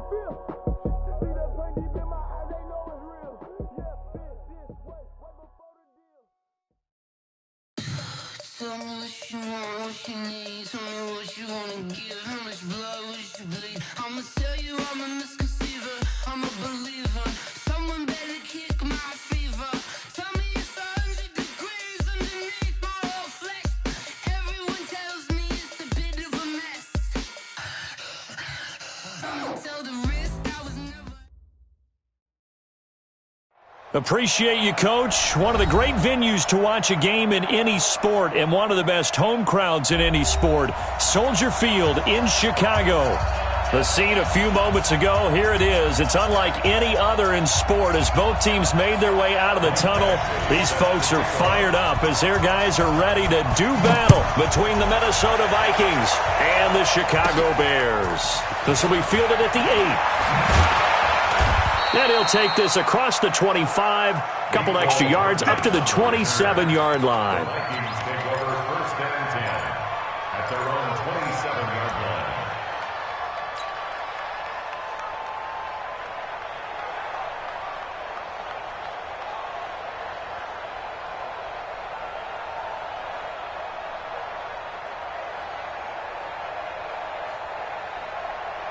Tell me what you want, what you need. Tell me what you wanna give. How much blood would you bleed? I'ma tell you I'm a misconceiver. I'm a believer. Someone better kick my fever. Tell me it's 100 degrees underneath my whole flesh. Everyone tells me it's a bit of a mess. I'ma tell the risk I was never. Appreciate you, Coach. One of the great venues to watch a game in any sport and one of the best home crowds in any sport. Soldier Field in Chicago. The scene a few moments ago, here it is. It's unlike any other in sport as both teams made their way out of the tunnel. These folks are fired up as their guys are ready to do battle between the Minnesota Vikings and the Chicago Bears. This will be fielded at the 8. And he'll take this across the 25, couple extra yards up to the 27-yard line. Vikings take over first and 10 at their own 27-yard line.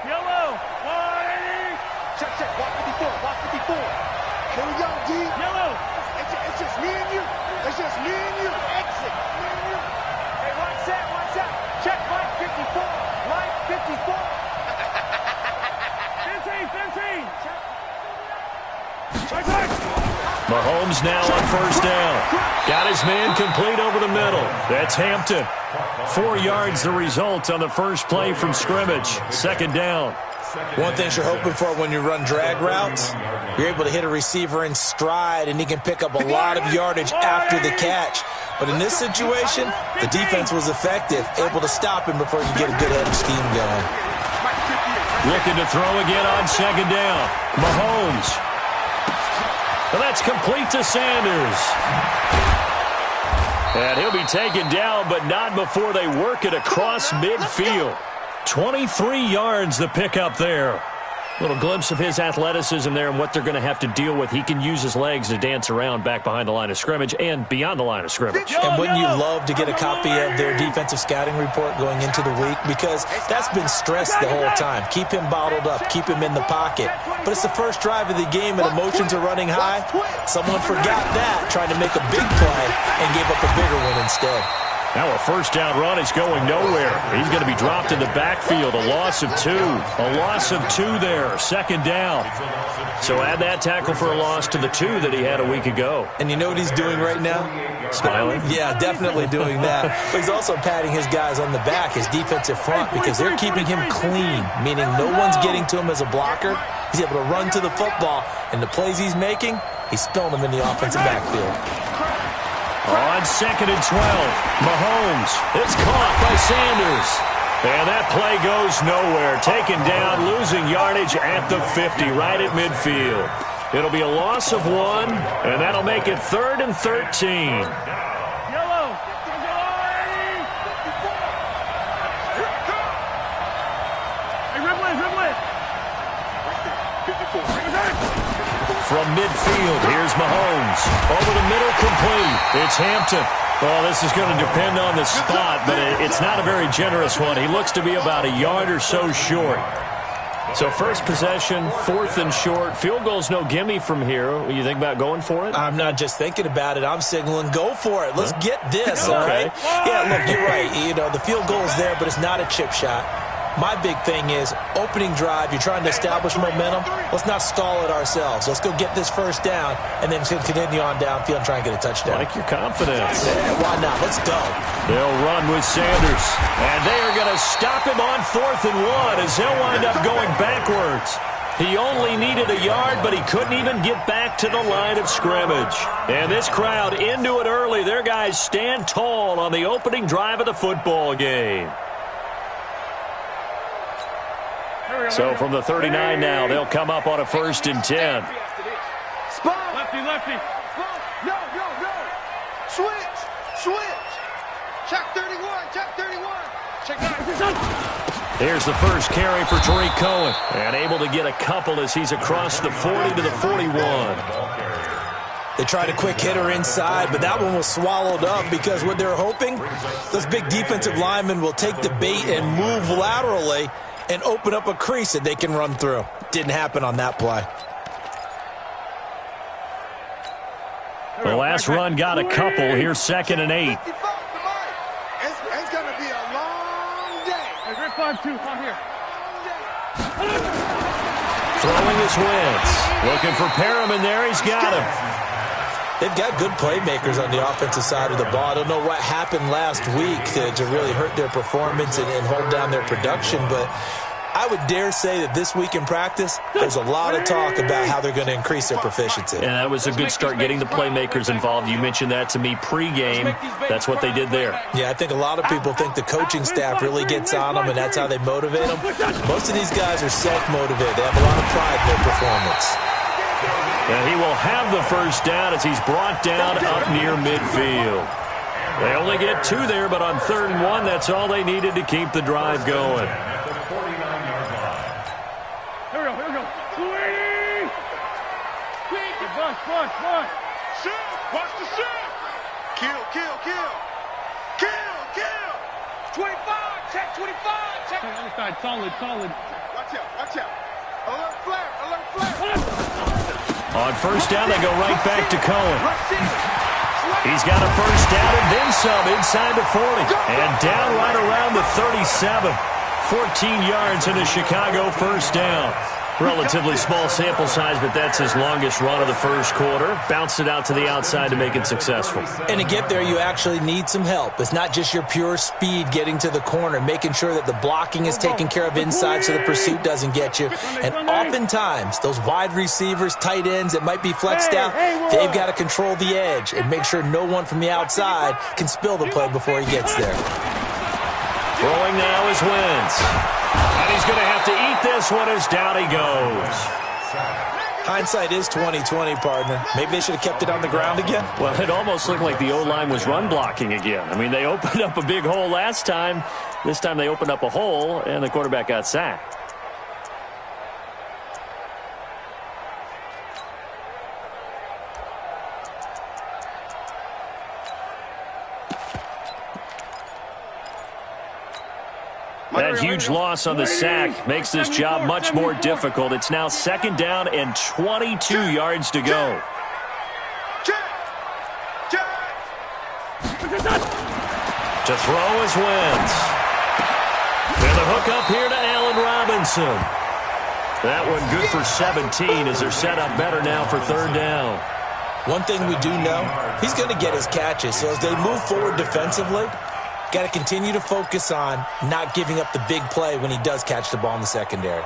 Yellow, 180. Check, 154. Here we go, D. Yellow. It's just me and you. It's just me and you. Exit. Me and you. Hey, one set. Check, line 54. Line 54. 15. Check. Mahomes now on first down. Got his man complete over the middle. That's Hampton. 4 yards the result on the first play from scrimmage. Second down. One thing you're hoping for when you run drag routes, you're able to hit a receiver in stride, and he can pick up a lot of yardage after the catch. But in this situation, the defense was effective, able to stop him before you get a good head of steam going. Looking to throw again on second down. Mahomes. And that's complete to Sanders. And he'll be taken down, but not before they work it across midfield. 23 yards the pickup there. Little glimpse of his athleticism there and what they're going to have to deal with. He can use his legs to dance around back behind the line of scrimmage and beyond the line of scrimmage. And wouldn't you love to get a copy of their defensive scouting report going into the week? Because that's been stressed the whole time. Keep him bottled up. Keep him in the pocket. But it's the first drive of the game and emotions are running high. Someone forgot that, trying to make a big play and gave up a bigger one instead. Now a first down run is going nowhere. He's going to be dropped in the backfield. A loss of 2. A loss of 2 there. Second down. So add that tackle for a loss to the 2 that he had a week ago. And you know what he's doing right now? Smiling? Yeah, definitely doing that. But he's also patting his guys on the back, his defensive front, because they're keeping him clean, meaning no one's getting to him as a blocker. He's able to run to the football, and the plays he's making, he's spilling them in the offensive backfield. On second and 12, Mahomes is caught by Sanders. And that play goes nowhere. Taken down, losing yardage at the 50, right at midfield. It'll be a loss of 1, and that'll make it 3rd and 13. Yellow. Hey, ribble it. From midfield, here's Mahomes. Over the middle, complete. It's Hampton. Well, this is going to depend on the spot, but it's not a very generous one. He looks to be about a yard or so short. So first possession, 4th and short. Field goal's no gimme from here. What do you think about going for it? I'm not just thinking about it. I'm signaling go for it. Let's get this, all right? Yeah, look, you're right. You know, the field goal's there, but it's not a chip shot. My big thing is opening drive, you're trying to establish momentum. Let's not stall it ourselves. Let's go get this first down and then continue on downfield and try and get a touchdown. Like your confidence. Yeah, why not? Let's go. They'll run with Sanders. And they are going to stop him on 4th and 1 as he'll wind up going backwards. He only needed a yard, but he couldn't even get back to the line of scrimmage. And this crowd into it early. Their guys stand tall on the opening drive of the football game. So from the 39 now, they'll come up on a 1st and 10. Spot. Lefty. No. Switch. Check 31. Check 9. Here's the first carry for Tariq Cohen. And able to get a couple as he's across the 40 to the 41. They tried a quick hitter inside, but that one was swallowed up because what they're hoping, those big defensive linemen will take the bait and move laterally and open up a crease that they can run through. Didn't happen on that play. The last run got a couple. Here's 2nd and 8. It's going to be a long day. 5-2, come here. Throwing his Wentz. Looking for Perriman there. He's got him. They've got good playmakers on the offensive side of the ball. I don't know what happened last week to really hurt their performance and hold down their production, but I would dare say that this week in practice, there's a lot of talk about how they're going to increase their proficiency. And that was a good start getting the playmakers involved. You mentioned that to me pregame. That's what they did there. Yeah, I think a lot of people think the coaching staff really gets on them, and that's how they motivate them. Most of these guys are self-motivated. They have a lot of pride in their performance. And he will have the first down as he's brought down up near midfield. They only get 2 there, but on 3rd and 1, that's all they needed to keep the drive going. Here we go. 280! Push. Shoot! Watch the shoot! Kill! 25! Check 25! Check! Other side, solid. Watch out. Alert flare! On first down, they go right back to Cohen. He's got a first down and then some inside the 40. And down right around the 37. 14 yards in a Chicago first down. Relatively small sample size, but that's his longest run of the first quarter. Bounced it out to the outside to make it successful. And to get there, you actually need some help. It's not just your pure speed getting to the corner, making sure that the blocking is taken care of inside so the pursuit doesn't get you. And oftentimes, those wide receivers, tight ends that might be flexed out, they've got to control the edge and make sure no one from the outside can spill the play before he gets there. Throwing now is Wentz. And he's going to have to eat this one as down he goes. Hindsight is 20/20, partner. Maybe they should have kept it on the ground again. Well, it almost looked like the O-line was run blocking again. I mean, they opened up a big hole last time. This time they opened up a hole, and the quarterback got sacked. That huge loss on the sack makes this job much more difficult. It's now 2nd down and 22 yards to go. To throw is Wentz. And the hook up here to Allen Robinson. That one good for 17 as they're set up better now for 3rd down. One thing we do know, he's going to get his catches. So as they move forward defensively, got to continue to focus on not giving up the big play when he does catch the ball in the secondary.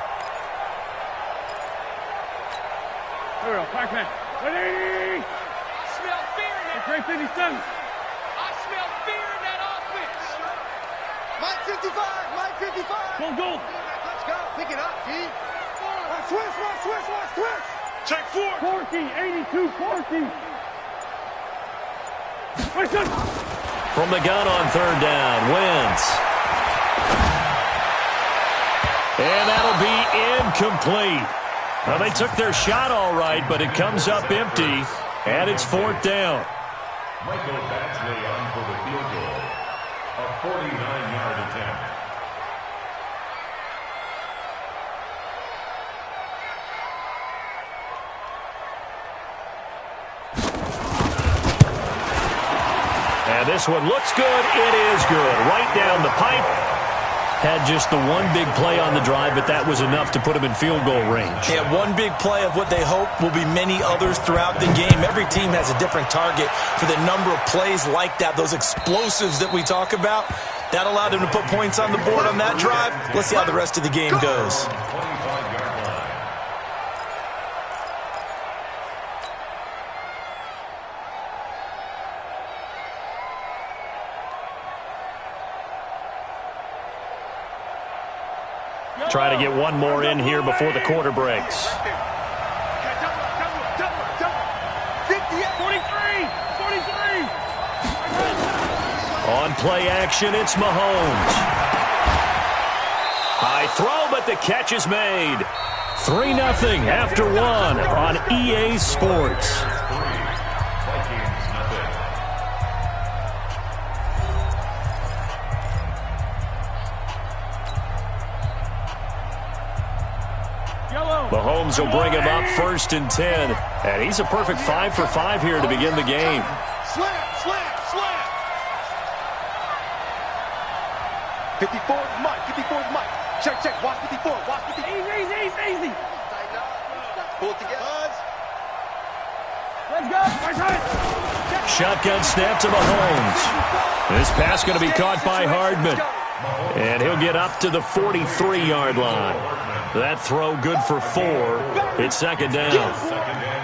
Here we go, Pac-Man. 180! I smell fear in that. Great 57. I smell fear in that offense. Mike 55. Go. Let's go. Pick it up, G. Switch. Check 4. 82, 40. From the gun on 3rd down, Wentz. And that'll be incomplete. Well, they took their shot all right, but it comes up empty, and it's 4th down. Michael Batchley on for the field goal. A 49-yard attempt. And this one looks good. It is good. Right down the pipe. Had just the one big play on the drive, but that was enough to put him in field goal range. Yeah, one big play of what they hope will be many others throughout the game. Every team has a different target for the number of plays like that, those explosives that we talk about. That allowed them to put points on the board on that drive. Let's see how the rest of the game goes. Try to get one more in here before the quarter breaks. 43. On play action, it's Mahomes. High throw, but the catch is made. 3-0 after 1 on EA Sports. Mahomes will bring him up 1st and 10. And he's a perfect 5 for 5 here to begin the game. Slam, slam, slam. 54 is Mike, 54 is Mike. Check, check, watch 54, watch 54. Easy. Pull it together. Let's go. Shotgun snap to Mahomes. This pass going to be caught by Hardman. And he'll get up to the 43-yard line. That throw good for 4. It's 2nd down.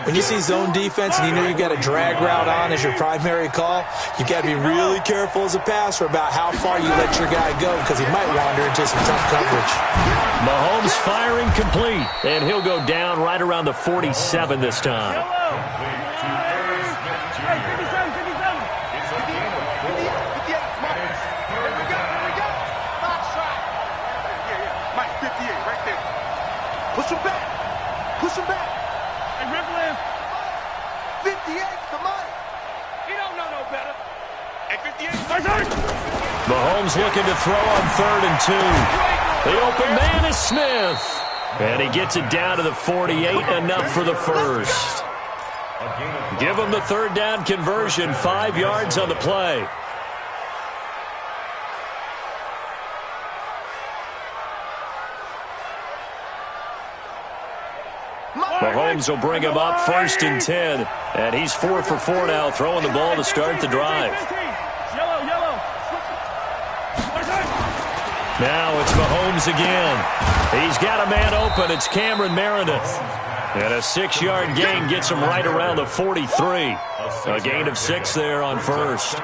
When you see zone defense and you know you've got a drag route on as your primary call, you've got to be really careful as a passer about how far you let your guy go because he might wander into some tough coverage. Mahomes firing complete, and he'll go down right around the 47 this time. Push him back. Push him back. Hey, Ripple him. 58 for Mike. He don't know no better. Hey, 58. Mahomes looking to throw on 3rd and 2. The open man is Smith. And he gets it down to the 48, enough for the first. Give him the 3rd down conversion, 5 yards on the play. Mahomes will bring him up 1st and 10. And he's 4 for 4 now, throwing the ball to start the drive. Now it's Mahomes again. He's got a man open. It's Cameron Meredith. And a 6-yard gain gets him right around the 43. A gain of 6 there on 1st.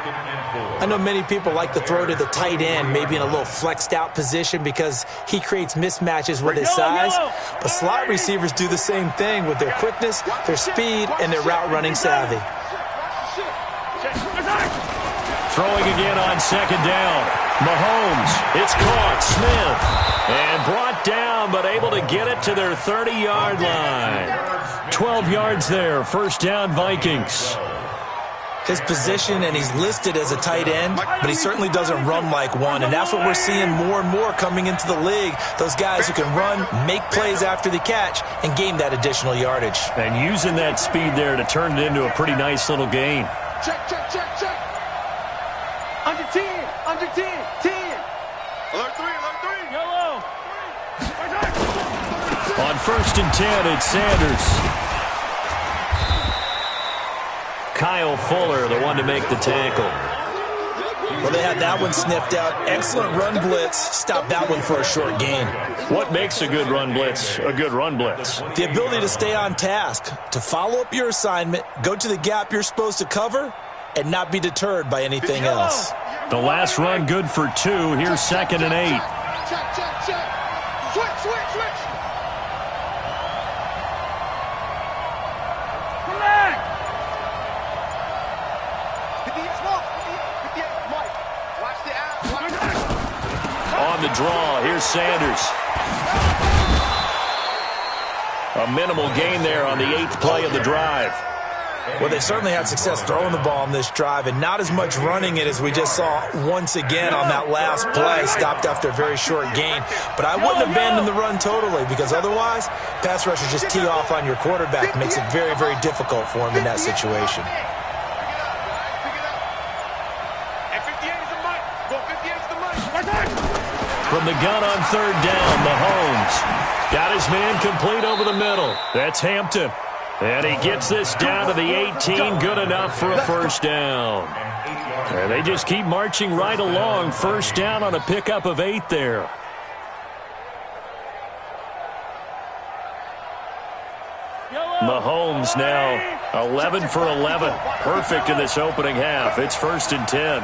I know many people like to throw to the tight end, maybe in a little flexed out position because he creates mismatches with his size. But slot receivers do the same thing with their quickness, their speed, and their route running savvy. Throwing again on 2nd down. Mahomes, it's caught. Smith, and brought down, but able to get it to their 30-yard line. 12 yards there, 1st down Vikings. His position, and he's listed as a tight end, but he certainly doesn't run like one, and that's what we're seeing more and more coming into the league. Those guys who can run, make plays after the catch, and gain that additional yardage. And using that speed there to turn it into a pretty nice little gain. Check, check, check, check. Under 10, under 10, 10. Alert 3, alert 3. Yellow. On 1st and 10, it's Sanders. Kyle Fuller, the one to make the tackle. Well, they had that one sniffed out. Excellent run blitz. Stopped that one for a short gain. What makes a good run blitz a good run blitz? The ability to stay on task, to follow up your assignment, go to the gap you're supposed to cover, and not be deterred by anything else. The last run good for 2. Here's 2nd and 8. Check, check, check. Switch, switch, switch. Come back. 58 Mike. Watch the out. On the draw, here's Sanders. A minimal gain there on the 8th play of the drive. Well, they certainly had success throwing the ball on this drive, and not as much running it as we just saw once again on that last play. Stopped after a very short gain. But I wouldn't abandon the run totally, because otherwise, pass rushers just tee off on your quarterback. Makes it very, very difficult for him in that situation. From the gun on 3rd down, Mahomes got his man complete over the middle. That's Hampton. And he gets this down to the 18, good enough for a 1st down. And they just keep marching right along. 1st down on a pickup of 8 there. Mahomes now 11 for 11. Perfect in this opening half. It's 1st and 10.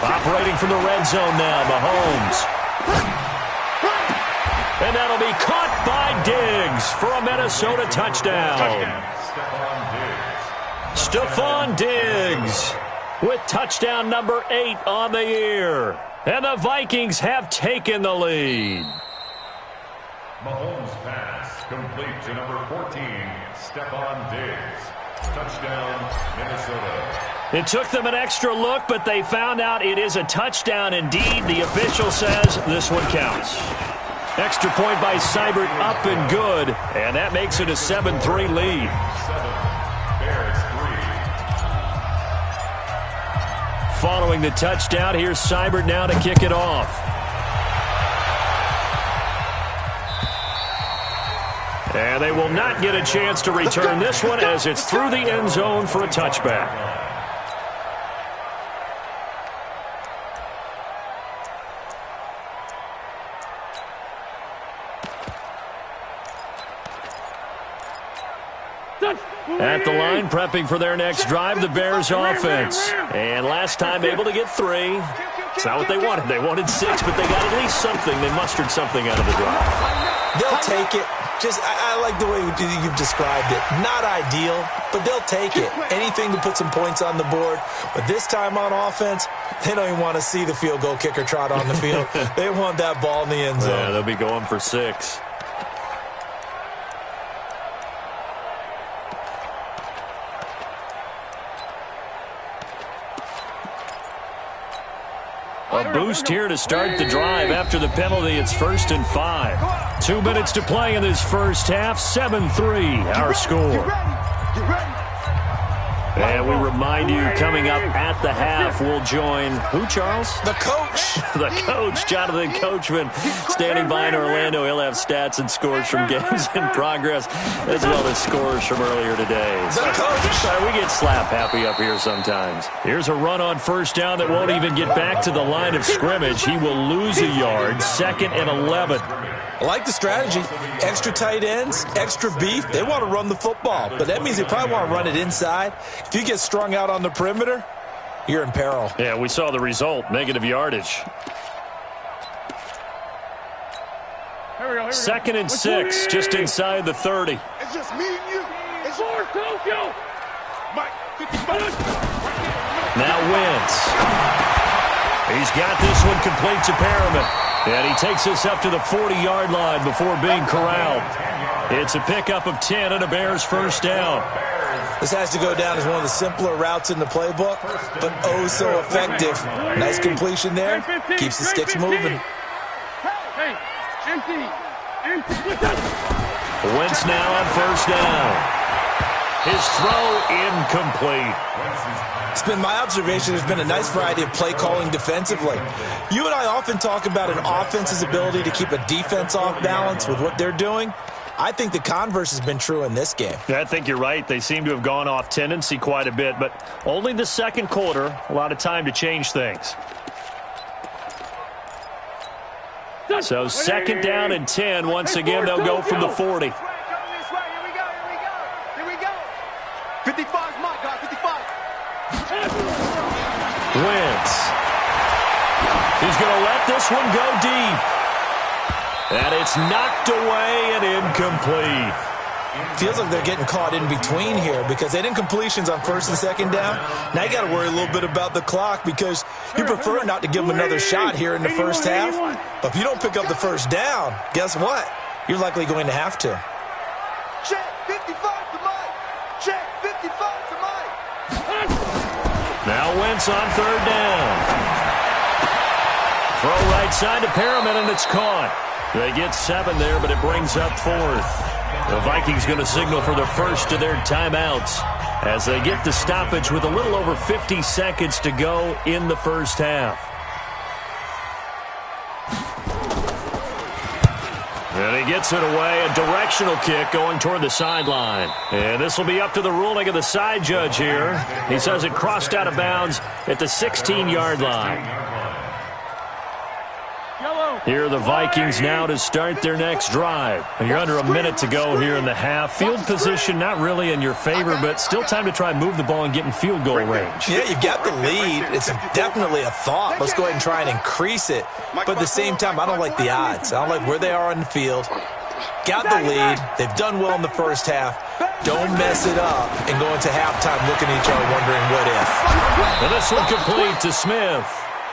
Operating from the red zone now, Mahomes. And that'll be caught by Diggs for a Minnesota touchdown. Stephon Diggs with touchdown number 8 on the year. And the Vikings have taken the lead. Mahomes' pass complete to number 14, Stephon Diggs. Touchdown, Minnesota. It took them an extra look, but they found out it is a touchdown indeed. The official says this one counts. Extra point by Seibert, up and good, and that makes it a 7-3 lead. 7, Bears 3. Following the touchdown, here's Seibert now to kick it off. And they will not get a chance to return this one as it's through the end zone for a touchback. At the line, prepping for their next drive, the Bears offense. And last time able to get 3. It's not what they wanted. They wanted 6, but they got at least something. They mustered something out of the drive. They'll take it. I like the way you've described it. Not ideal, but they'll take it. Anything to put some points on the board. But this time on offense, they don't even want to see the field goal kicker trot on the field. They want that ball in the end zone. Yeah, they'll be going for 6. A boost here to start the drive after the penalty. It's 1st and 5. 2 minutes to play in this first half. 7-3 our score. And we remind you, coming up at the half, we'll join who, Charles? The coach. The coach, Jonathan Coachman, standing by in Orlando. He'll have stats and scores from games in progress, as well as scores from earlier today. The coach. We get slap happy up here sometimes. Here's a run on first down that won't even get back to the line of scrimmage. He will lose a yard. 2nd and 11. I like the strategy. Extra tight ends, extra beef. They want to run the football, but that means they probably want to run it inside. If you get strung out on the perimeter, you're in peril. Yeah, we saw the result. Negative yardage. 2nd and 6, just inside the 30. It's just me and you. It's yours, Tokyo. Mike, 55. Now Wentz. He's got this one complete to Perriman. And he takes us up to the 40-yard line before being corralled. It's a pickup of 10 and a Bears first down. This has to go down as one of the simpler routes in the playbook, but oh so effective. Nice completion there. Keeps the sticks moving. Wentz now on first down. His throw incomplete. It's been my observation there's been a nice variety of play calling defensively. You and I often talk about an offense's ability to keep a defense off balance with what they're doing. I think the converse has been true in this game. Yeah, I think you're right. They seem to have gone off tendency quite a bit, but only the second quarter, a lot of time to change things. So 2nd down and 10. Once again, they'll go from the 40. 55's my guy, 55. Wentz. He's going to let this one go deep. And it's knocked away and incomplete. Feels like they're getting caught in between here because they didn't completions on 1st and 2nd down. Now you got to worry a little bit about the clock because you prefer not to give them another shot here in the first half. But if you don't pick up the first down, guess what? You're likely going to have to. Check 55 to Mike. Check 55 to Mike. Now Wentz on 3rd down. Throw right side to Perriman, and it's caught. They get 7 there, but it brings up 4th. The Vikings going to signal for the first of their timeouts as they get the stoppage with a little over 50 seconds to go in the first half. And he gets it away, a directional kick going toward the sideline. And this will be up to the ruling of the side judge here. He says it crossed out of bounds at the 16-yard line. Here are the Vikings now to start their next drive. And you're under a minute to go here in the half. Field position not really in your favor, but still time to try and move the ball and get in field goal range. Yeah, you've got the lead. It's definitely a thought. Let's go ahead and try and increase it. But at the same time, I don't like the odds. I don't like where they are on the field. Got the lead. They've done well in the first half. Don't mess it up and go into halftime looking at each other wondering what if. And this one complete to Smith.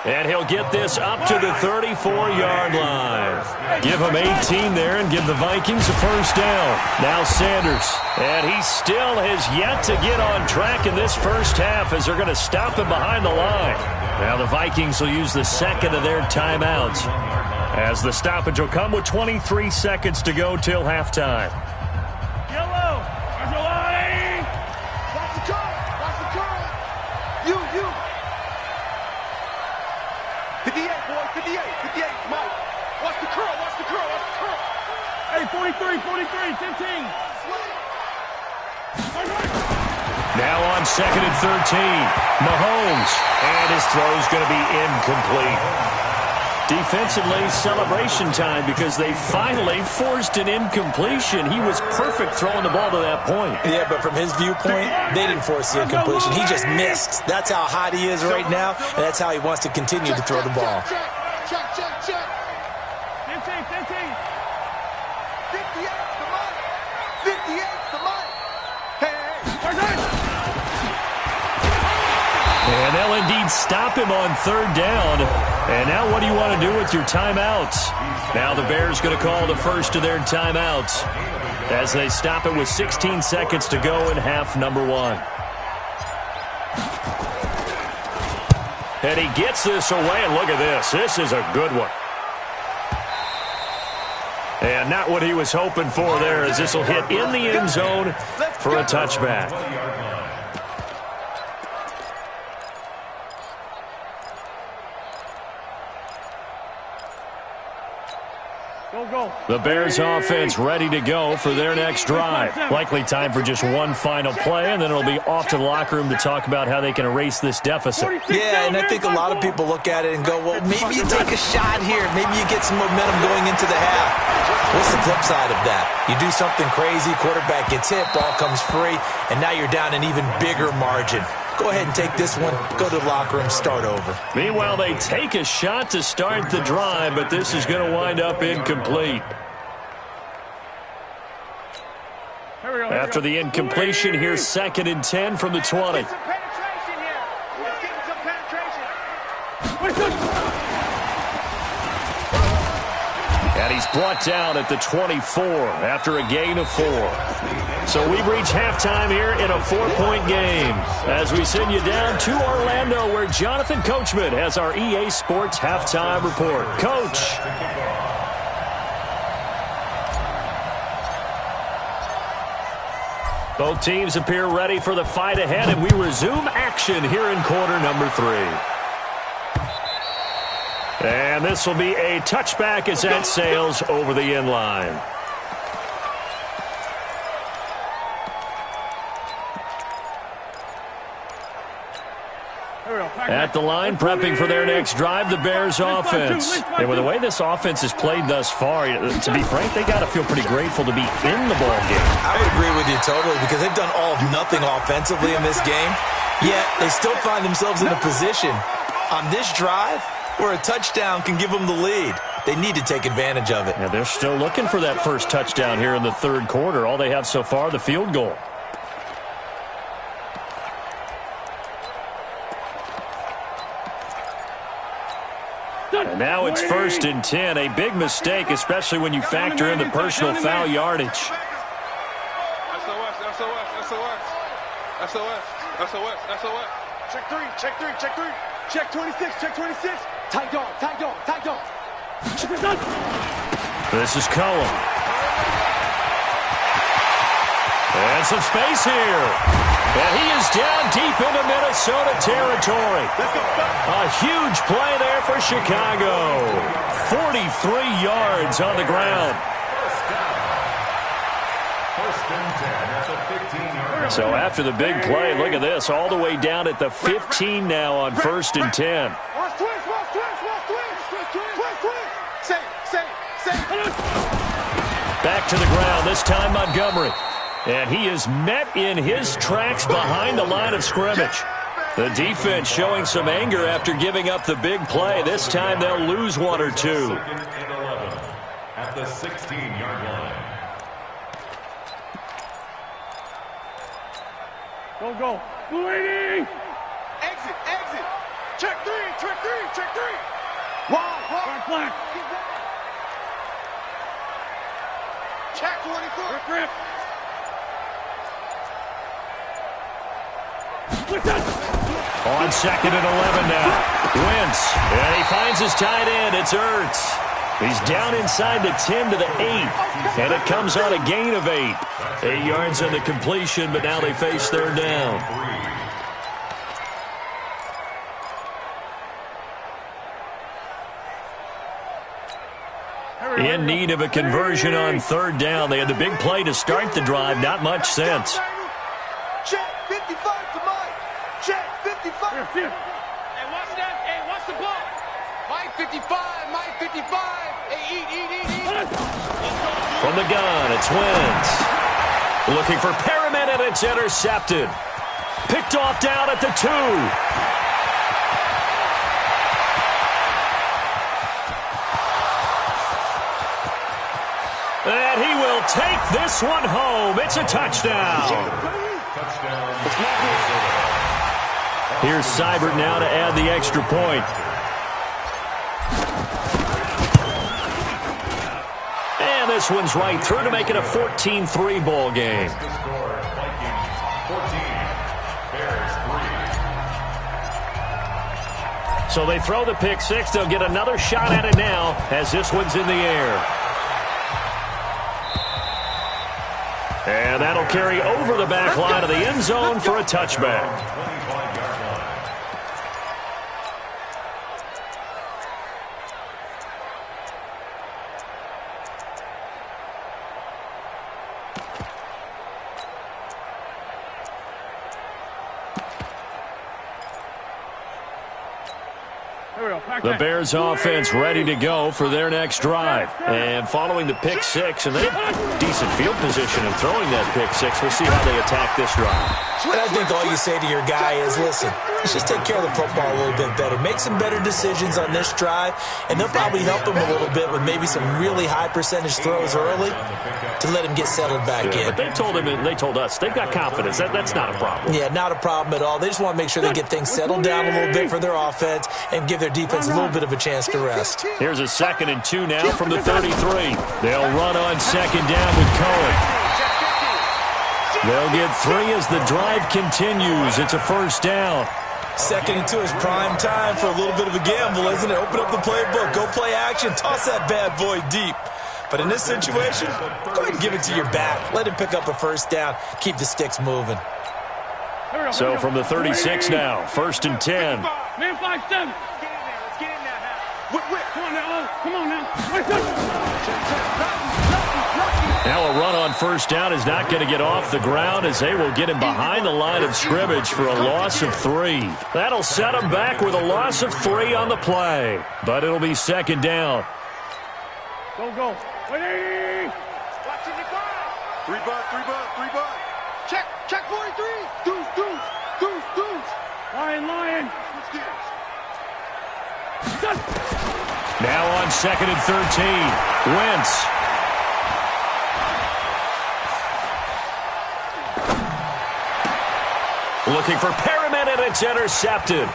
And he'll get this up to the 34-yard line. Give him 18 there and give the Vikings a first down. Now Sanders. And he still has yet to get on track in this first half as they're going to stop him behind the line. Now the Vikings will use the second of their timeouts as the stoppage will come with 23 seconds to go till halftime. Yellow. Watch the line. Watch the curl. Watch the curl. You. 58, boy. 58. Mike. Watch the curl. Watch the curl. Watch the curl. Hey, 43. 10. Now on second and 13. Mahomes. And his throw is going to be incomplete. Defensively, celebration time because they finally forced an incompletion. He was perfect throwing the ball to that point. Yeah, but from his viewpoint, they didn't force the incompletion. He just missed. That's how hot he is right now, and that's how he wants to continue to throw the ball. Check. 15. 58's the money. 58's the money. Hey. And they'll indeed stop him on third down. And now what do you want to do with your timeouts? Now the Bears going to call the first of their timeouts as they stop it with 16 seconds to go in half number one. And he gets this away, and look at this. This is a good one. And not what he was hoping for there, as this will hit in the end zone for a touchback. The Bears offense ready to go for their next drive. Likely time for just one final play, and then it'll be off to the locker room to talk about how they can erase this deficit. Yeah, and I think a lot of people look at it and go, well, maybe you take a shot here. Maybe you get some momentum going into the half. What's the flip side of that? You do something crazy, quarterback gets hit, ball comes free, and now you're down an even bigger margin. Go ahead and take this one, go to the locker room, start over. Meanwhile, they take a shot to start the drive, but this is going to wind up incomplete. After the incompletion, here's second and 10 from the 20. And he's brought down at the 24 after a gain of 4. So we've reached halftime here in a 4-point game as we send you down to Orlando, where Jonathan Coachman has our EA Sports halftime report. Coach. Both teams appear ready for the fight ahead, and we resume action here in quarter number 3. And this will be a touchback as that sails over the end line. At the line, prepping for their next drive, the Bears offense. And with the way this offense has played thus far, to be frank, they got to feel pretty grateful to be in the ball game. I would agree with you totally, because they've done all of nothing offensively in this game, yet they still find themselves in a position on this drive where a touchdown can give them the lead. They need to take advantage of it. Yeah, they're still looking for that first touchdown here in the third quarter. All they have so far, the field goal. And now it's first and 10. A big mistake, especially when you factor in the personal foul yardage. SOS. Check 3. Check 26. Tight dog. This is Cohen. And some space here. And he is down deep into Minnesota territory. A huge play there for Chicago. 43 yards on the ground. So after the big play, look at this. All the way down at the 15 now on first and 10. Back to the ground, this time Montgomery. And he is met in his tracks behind the line of scrimmage. The defense showing some anger after giving up the big play. This time they'll lose 1 or 2. At the 16-yard line. Go. 280. Exit. Check three. Wrong. Flat. Check 24. Grip. On 2nd and 11 now. Wentz. And he finds his tight end. It's Ertz. He's down inside the 10 to the 8. And it comes on a gain of 8. 8 yards on the completion, but now they face third down. In need of a conversion on third down. They had the big play to start the drive. Not much sense. Check 55 to Mike. Check 55. Hey, watch that. Hey, watch the ball. Mike 55. Hey, eat. From the gun, it's Wentz. Looking for Perriman, and it's intercepted. Picked off down at the 2. And he will take this one home. It's a touchdown. Here's Seibert now to add the extra point. And this one's right through to make it a 14-3 ball game. So they throw the pick six. They'll get another shot at it now as this one's in the air. And that'll carry over the back line of the end zone for a touchback. The Bears offense ready to go for their next drive. And following the pick six, and they have decent field position in throwing that pick six. We'll see how they attack this drive. And I think all you say to your guy is, listen, let's just take care of the football a little bit better. Make some better decisions on this drive, and they'll probably help him a little bit with maybe some really high percentage throws early to let him get settled back in. But they told him, and they told us, they've got confidence. That's not a problem. Yeah, not a problem at all. They just want to make sure they get things settled down a little bit for their offense and give their defense a little bit of a chance to rest. Here's a 2nd and 2 now from the 33. They'll run on 2nd down with Cohen. They'll get 3 as the drive continues. It's a first down. 2nd and 2 is prime time for a little bit of a gamble, isn't it? Open up the playbook, go play action, toss that bad boy deep. But in this situation, go ahead and give it to your back. Let him pick up a first down. Keep the sticks moving. So from the 36 now, 1st and 10. Man 5-7. Let's get in there now. Whip. Come on now. Now a run on first down is not going to get off the ground as they will get him behind the line of scrimmage for a loss of 3. That'll set him back with a loss of 3 on the play. But it'll be 2nd down. Go. Ready. Watch it, 3 butt. Check 43. Deuce. Lion. Now on 2nd and 13. Wentz. Looking for Perriman, and it's intercepted.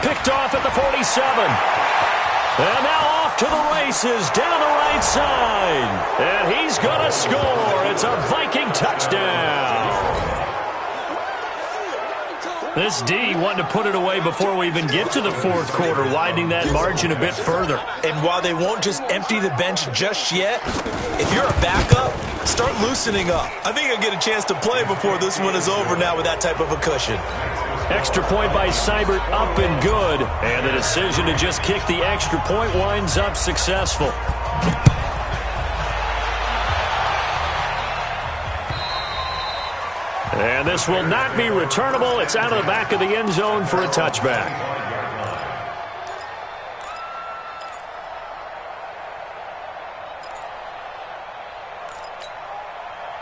Picked off at the 47. And now off to the races down the right side. And he's going to score. It's a Viking touchdown. This D wanted to put it away before we even get to the 4th quarter, widening that margin a bit further. And while they won't just empty the bench just yet, if you're a backup, start loosening up. I think you'll get a chance to play before this one is over now with that type of a cushion. Extra point by Seibert, up and good. And the decision to just kick the extra point winds up successful. And this will not be returnable. It's out of the back of the end zone for a touchback.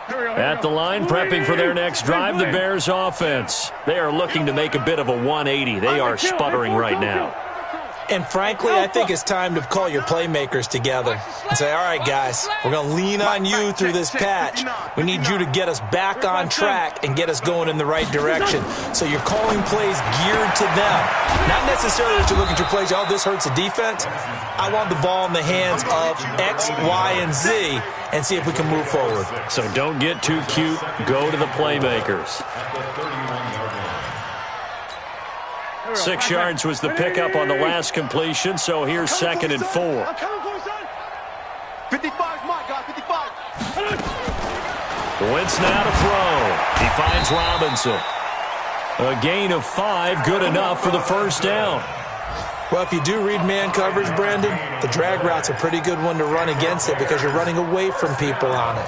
At the line, prepping for their next drive, the Bears offense. They are looking to make a bit of a 180. They are sputtering right now. And frankly, I think it's time to call your playmakers together and say, all right, guys, we're going to lean on you through this patch. We need you to get us back on track and get us going in the right direction. So you're calling plays geared to them. Not necessarily that you look at your plays, oh, this hurts the defense. I want the ball in the hands of X, Y, and Z and see if we can move forward. So don't get too cute. Go to the playmakers. 6 yards was the pickup on the last completion, so here's 2nd and 4. I'm coming for you, son. 55 is my guy, 55. Wentz now to throw. He finds Robinson. A gain of 5, good enough for the first down. Well, if you do read man coverage, Brandon, the drag route's a pretty good one to run against it because you're running away from people on it.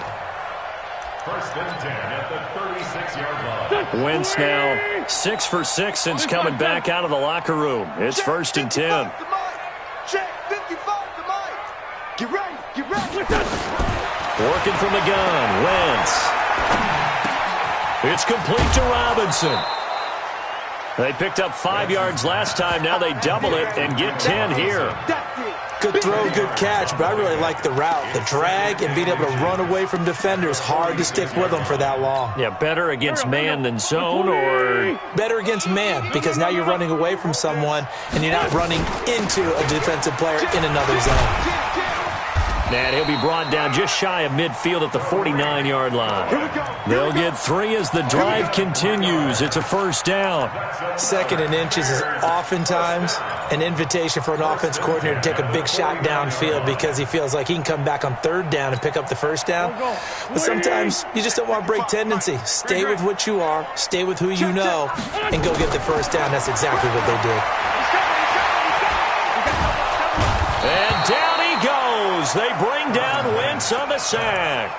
1st and 10 at the 36-yard line. Wentz now 6 for 6 since coming back out of the locker room. It's 1st and 10. Check 55 to Mike. Get ready, get ready. Working from the gun, Wentz. It's complete to Robinson. They picked up 5 yards last time. Now they double it and get 10 here. Good throw, good catch, but I really like the route. The drag and being able to run away from defenders, hard to stick with them for that long. Yeah, better against man than zone, or? Better against man, because now you're running away from someone and you're not running into a defensive player in another zone. And he'll be brought down just shy of midfield at the 49-yard line. They'll get 3 as the drive continues. It's a first down. 2nd and inches is oftentimes an invitation for an offense coordinator to take a big shot downfield because he feels like he can come back on 3rd down and pick up the first down. But sometimes you just don't want to break tendency. Stay with what you are, stay with who you know, and go get the first down. That's exactly what they did. And down he goes. They bring down Wentz on the sack.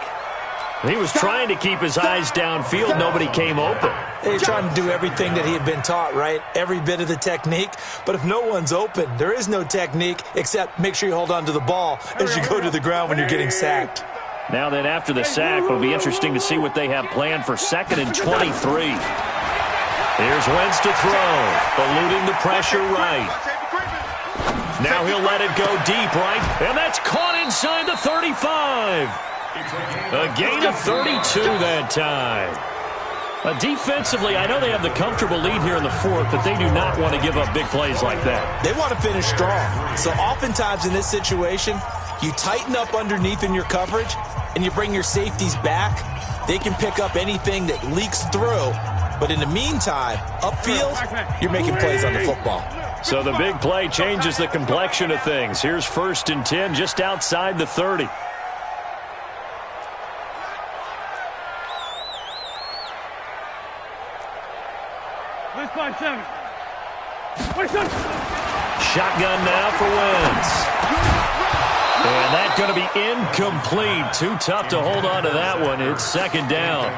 He was trying to keep his eyes downfield. Nobody came open. He's trying to do everything that he had been taught, right? Every bit of the technique. But if no one's open, there is no technique except make sure you hold on to the ball as you go to the ground when you're getting sacked. Now then, after the sack, it'll be interesting to see what they have planned for 2nd and 23. Here's Wentz to throw, eluding the pressure right. Now he'll let it go deep right, and that's caught inside the 35. A gain of 32 that time. Defensively, I know they have the comfortable lead here in the 4th, but they do not want to give up big plays like that. They want to finish strong. So oftentimes in this situation, you tighten up underneath in your coverage, and you bring your safeties back. They can pick up anything that leaks through. But in the meantime, upfield, you're making plays on the football. So the big play changes the complexion of things. Here's 1st and 10 just outside the 30. Shotgun now for Wentz. And that's going to be incomplete. Too tough to hold on to that one. It's 2nd down.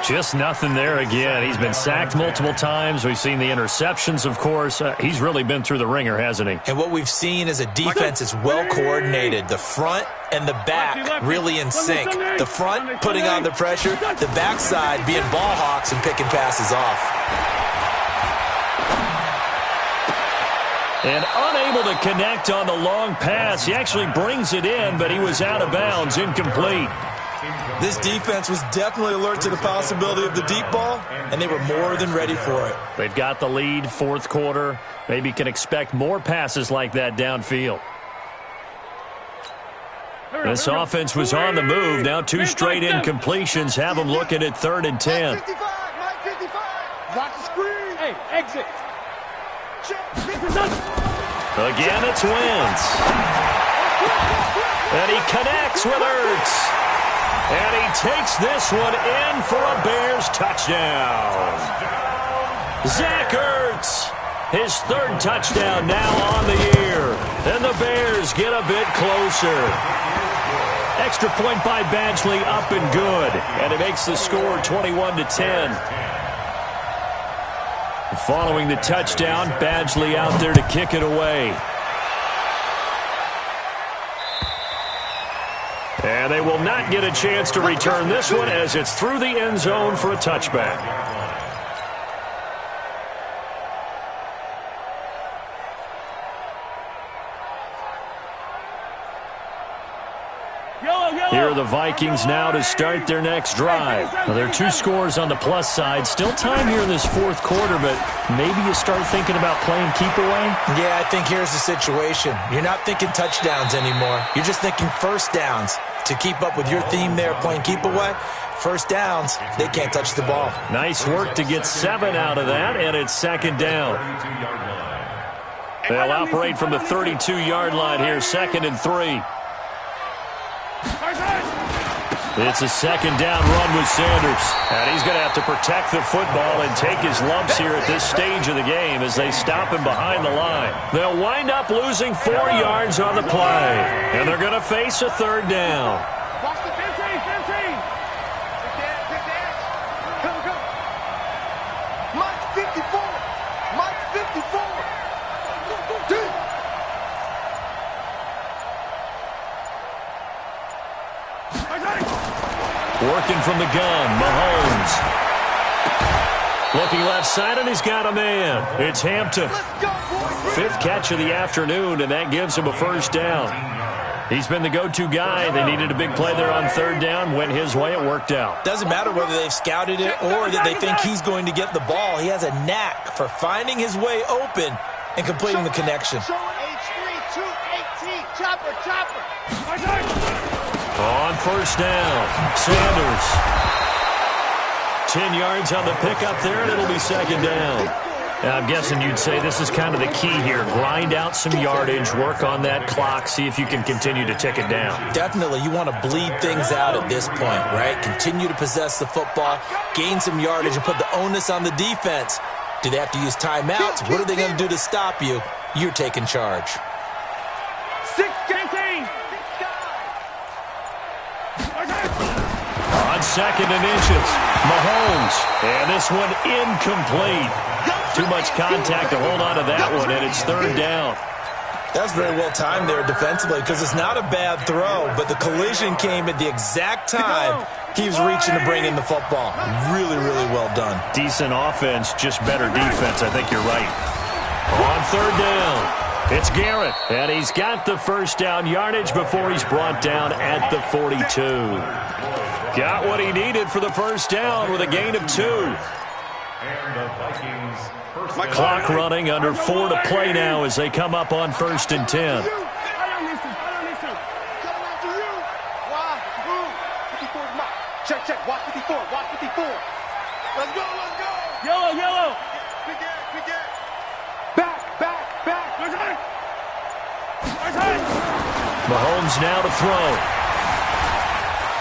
Just nothing there again. He's been sacked multiple times. We've seen the interceptions, of course. He's really been through the ringer, hasn't he? And what we've seen is a defense that's well coordinated. The front and the back really in sync. The front putting on the pressure. The backside being ball hawks and picking passes off. And unable to connect on the long pass. He actually brings it in, but he was out of bounds, incomplete. This defense was definitely alert to the possibility of the deep ball, and they were more than ready for it. They've got the lead, 4th quarter. Maybe can expect more passes like that downfield. This offense was on the move. Now 2 straight incompletions have them looking at 3rd and 10. 55, Mike 55. Watch the screen. Hey, exit. Again, it's Wentz. And he connects with Ertz. And he takes this one in for a Bears touchdown. Zach Ertz, his 3rd touchdown now on the year. And the Bears get a bit closer. Extra point by Badgley, up and good. And it makes the score 21-10. Following the touchdown, Badgley out there to kick it away. And they will not get a chance to return this one as it's through the end zone for a touchback. Here are the Vikings now to start their next drive. Now, there are 2 scores on the plus side. Still time here in this fourth quarter, but maybe you start thinking about playing keep away? Yeah, I think here's the situation. You're not thinking touchdowns anymore. You're just thinking first downs. To keep up with your theme there, playing keep away, first downs, they can't touch the ball. Nice work to get 7 out of that, and it's second down. They'll operate from the 32-yard line here, 2nd and 3. It's a second down run with Sanders. And he's going to have to protect the football and take his lumps here at this stage of the game as they stop him behind the line. They'll wind up losing 4 yards on the play. And they're going to face a third down. Watch the 15. Come. Mike 54. Mike 54. Working from the gun, Mahomes. Looking left side, and he's got a man. It's Hampton. 5th catch of the afternoon, and that gives him a first down. He's been the go-to guy. They needed a big play there on third down. Went his way. It worked out. Doesn't matter whether they've scouted it or that they think he's going to get the ball. He has a knack for finding his way open and completing the connection. H3, 218, chopper. On first down, Sanders. 10 yards on the pickup there, and it'll be second down. Now, I'm guessing you'd say this is kind of the key here. Grind out some yardage, work on that clock, see if you can continue to tick it down. Definitely, you want to bleed things out at this point, right? Continue to possess the football, gain some yardage, and put the onus on the defense. Do they have to use timeouts? What are they going to do to stop you? You're taking charge. 6-18. On 2nd and inches, Mahomes. And this one incomplete. Too much contact to hold on to that one, and it's third down. That's very well timed there defensively because it's not a bad throw, but the collision came at the exact time he was reaching to bring in the football. Really, really well done. Decent offense, just better defense. I think you're right. On third down, it's Garrett, and he's got the first down yardage before he's brought down at the 42. Got what he needed for the first down with a gain of 2. And the Vikings first down. Clock running, under 4 to play now as they come up on 1st and 10. Check. Watch 54. Let's go. Yellow. Quick get. Back. Mahomes now to throw.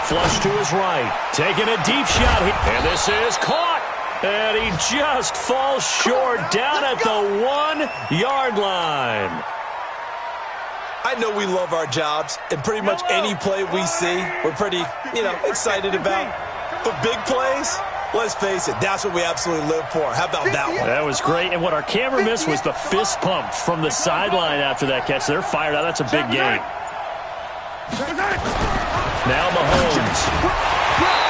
Flush to his right. Taking a deep shot here. And this is caught. And he just falls short down at the 1-yard line. I know we love our jobs, and pretty much any play we see, we're pretty, excited about. But big plays, let's face it, that's what we absolutely live for. How about that one? That was great. And what our camera missed was the fist pump from the sideline after that catch. They're fired out. That's a big game. Now Mahomes.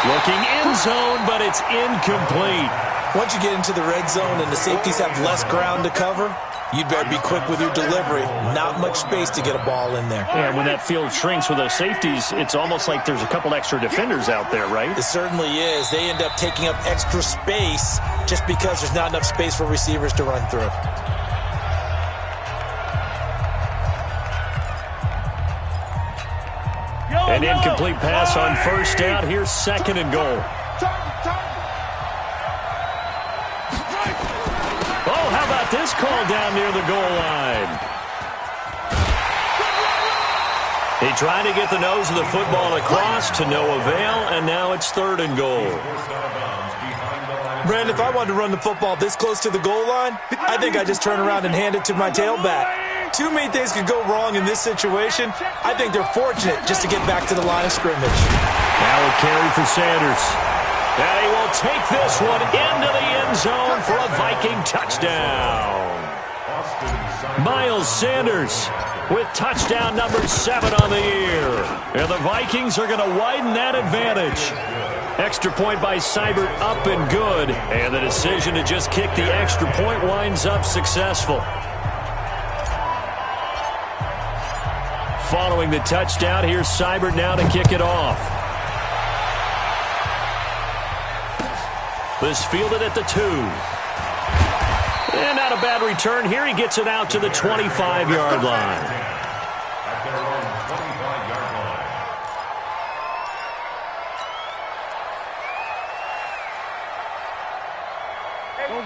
Looking in zone, but it's incomplete. Once you get into the red zone and the safeties have less ground to cover, you'd better be quick with your delivery. Not much space to get a ball in there. Yeah, when that field shrinks with those safeties, it's almost like there's a couple extra defenders out there, right? It certainly is. They end up taking up extra space just because there's not enough space for receivers to run through. An incomplete pass on first down. Here's 2nd and goal. Oh, how about this call down near the goal line? He tried to get the nose of the football across to no avail, and now it's 3rd and goal. Brandon, if I wanted to run the football this close to the goal line, I think I'd just turn around and hand it to my tailback. Too many things could go wrong in this situation. I think they're fortunate just to get back to the line of scrimmage. Now a carry for Sanders. And he will take this one into the end zone for a Viking touchdown. Miles Sanders with touchdown number 7 on the year. And the Vikings are going to widen that advantage. Extra point by Seibert up and good. And the decision to just kick the extra point winds up successful. following the touchdown. Here's Seibert now to kick it off. This fielded at the 2. And not a bad return. Here he gets it out to the 25-yard line. At their own 25-yard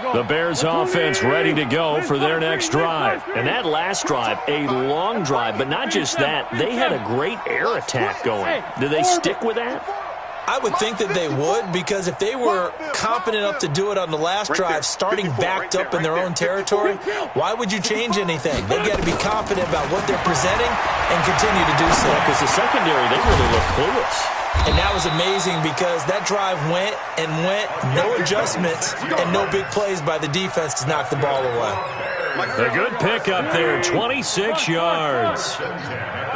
line. The Bears offense ready to go for their next drive. And that last drive, a long drive, but not just that. They had a great air attack going. Do they stick with that? I would think that they would, because if they were competent enough to do it on the last drive, starting backed up in their own territory, why would you change anything? They've got to be confident about what they're presenting and continue to do so. Because the secondary, they really look clueless. And that was amazing because that drive went and went, no adjustments, and no big plays by the defense to knock the ball away. A good pickup there, 26 yards.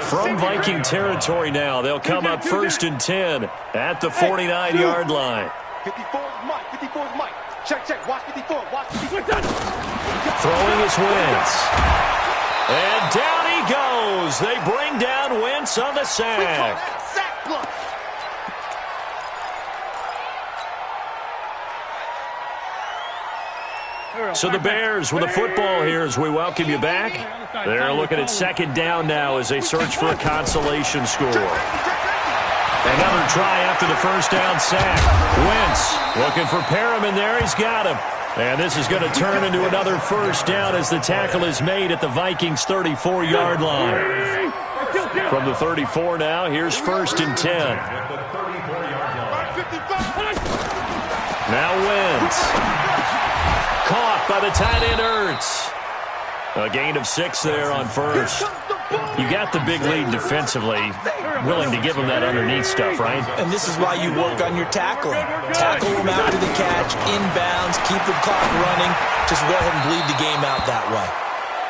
From Viking territory now, they'll come up 1st and 10 at the 49-yard line. 54 is Mike. 54 is Mike. Check, check. Watch 54. Watch 54. Throwing his Wentz. And down he goes. They bring down Wentz on the sack. Sack block. So the Bears with the football here as we welcome you back. They're looking at 2nd down now as they search for a consolation score. Another try after the 1st down sack. Wentz looking for Perriman there. He's got him. And this is going to turn into another 1st down as the tackle is made at the Vikings' 34-yard line. From the 34 now, here's 1st and 10. Now Wentz. Caught by the tight end Ertz. A gain of 6 there on 1st. You got the big lead defensively. Willing to give them that underneath stuff, right? And this is why you work on your tackling. Tackle them after the catch, inbounds, keep the clock running. Just go ahead and bleed the game out that way.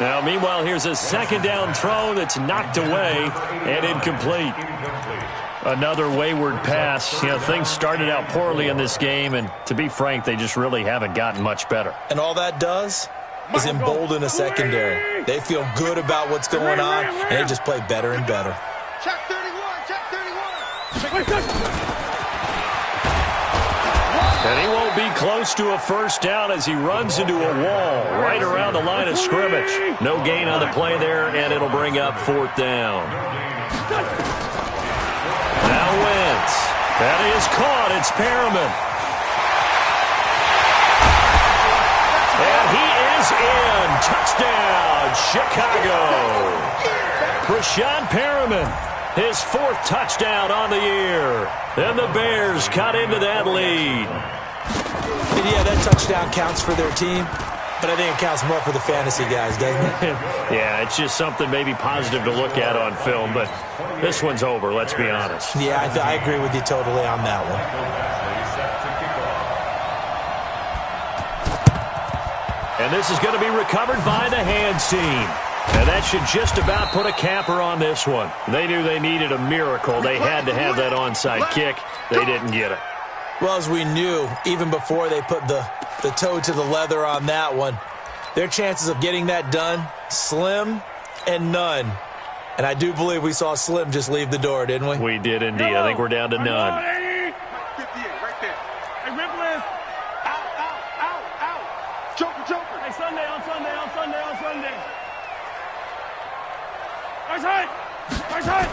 Now, meanwhile, here's a 2nd down throw that's knocked away and incomplete. Another wayward pass. You know, things started out poorly in this game, and to be frank, they just really haven't gotten much better. And all that does is embolden a secondary. They feel good about what's going on, and they just play better and better. Check 31. Check 31. And he won't be close to a 1st down as he runs into a wall right around the line of scrimmage. No gain on the play there, and it'll bring up 4th down. Now Wentz. That is caught. It's Perriman. And he is in. Touchdown, Chicago. Rashawn Perriman, his 4th touchdown on the year. And the Bears cut into that lead. And yeah, that touchdown counts for their team, but I think it counts more for the fantasy guys, doesn't it? Yeah, it's just something maybe positive to look at on film, but this one's over, let's be honest. Yeah, I agree with you totally on that one. And this is going to be recovered by the hands team. And that should just about put a capper on this one. They knew they needed a miracle. They had to have that onside kick. They didn't get it. Well, as we knew, even before they put the toe to the leather on that one, their chances of getting that done, slim and none. And I do believe we saw Slim just leave the door, didn't we? We did indeed. I think we're down to none. 58 right there. Hey, Ripple. Out. Joker. Hey, Sunday. Right side.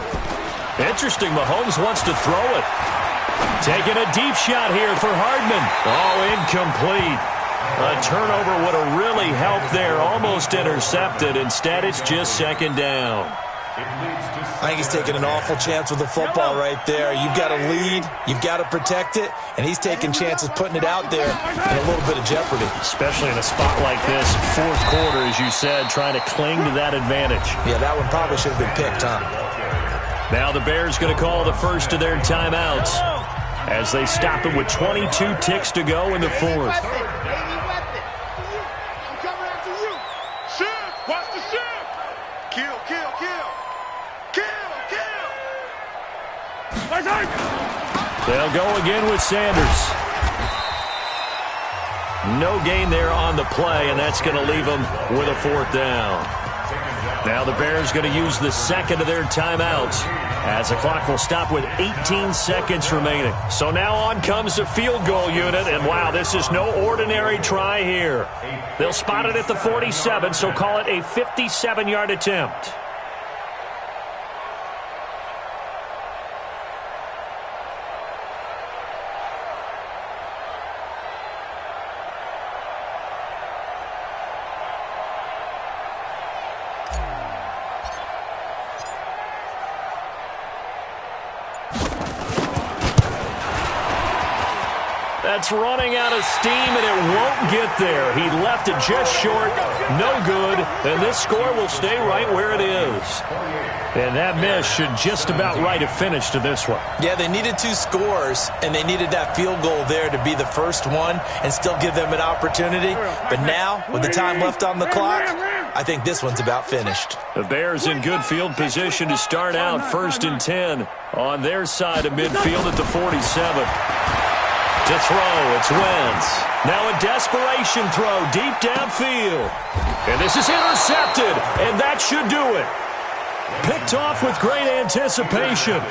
Interesting. Mahomes wants to throw it. Taking a deep shot here for Hardman. Oh, incomplete. A turnover would have really helped there. Almost intercepted. Instead, it's just 2nd down. I think he's taking an awful chance with the football right there. You've got to lead. You've got to protect it. And he's taking chances putting it out there in a little bit of jeopardy. Especially in a spot like this, 4th quarter, as you said, trying to cling to that advantage. Yeah, that one probably should have been picked, huh? Now the Bears going to call the first of their timeouts as they stop it with 22 ticks to go in the 4th. I'm coming after you. Shift. Watch the shift. Kill. Right side. They'll go again with Sanders. No gain there on the play, and that's going to leave them with a 4th down. Now the Bears going to use the second of their timeouts as the clock will stop with 18 seconds remaining. So now on comes the field goal unit, and wow, this is no ordinary try here. They'll spot it at the 47, so call it a 57-yard attempt. That's running out of steam, and it won't get there. He left it just short, no good, and this score will stay right where it is. And that miss should just about write a finish to this one. Yeah, they needed 2 scores, and they needed that field goal there to be the first one and still give them an opportunity. But now, with the time left on the clock, I think this one's about finished. The Bears in good field position to start out 1st and 10 on their side of midfield at the 47. To throw, it's Wentz. Now a desperation throw deep downfield. And this is intercepted, and that should do it. Picked off with great anticipation.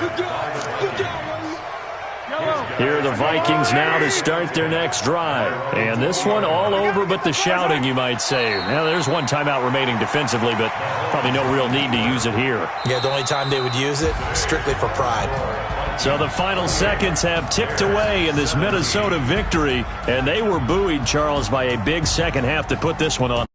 Here are the Vikings now to start their next drive. And this one all over but the shouting, you might say. Now, there's one timeout remaining defensively, but probably no real need to use it here. Yeah, the only time they would use it, strictly for pride. So the final seconds have ticked away in this Minnesota victory, and they were buoyed, Charles, by a big second half to put this one on.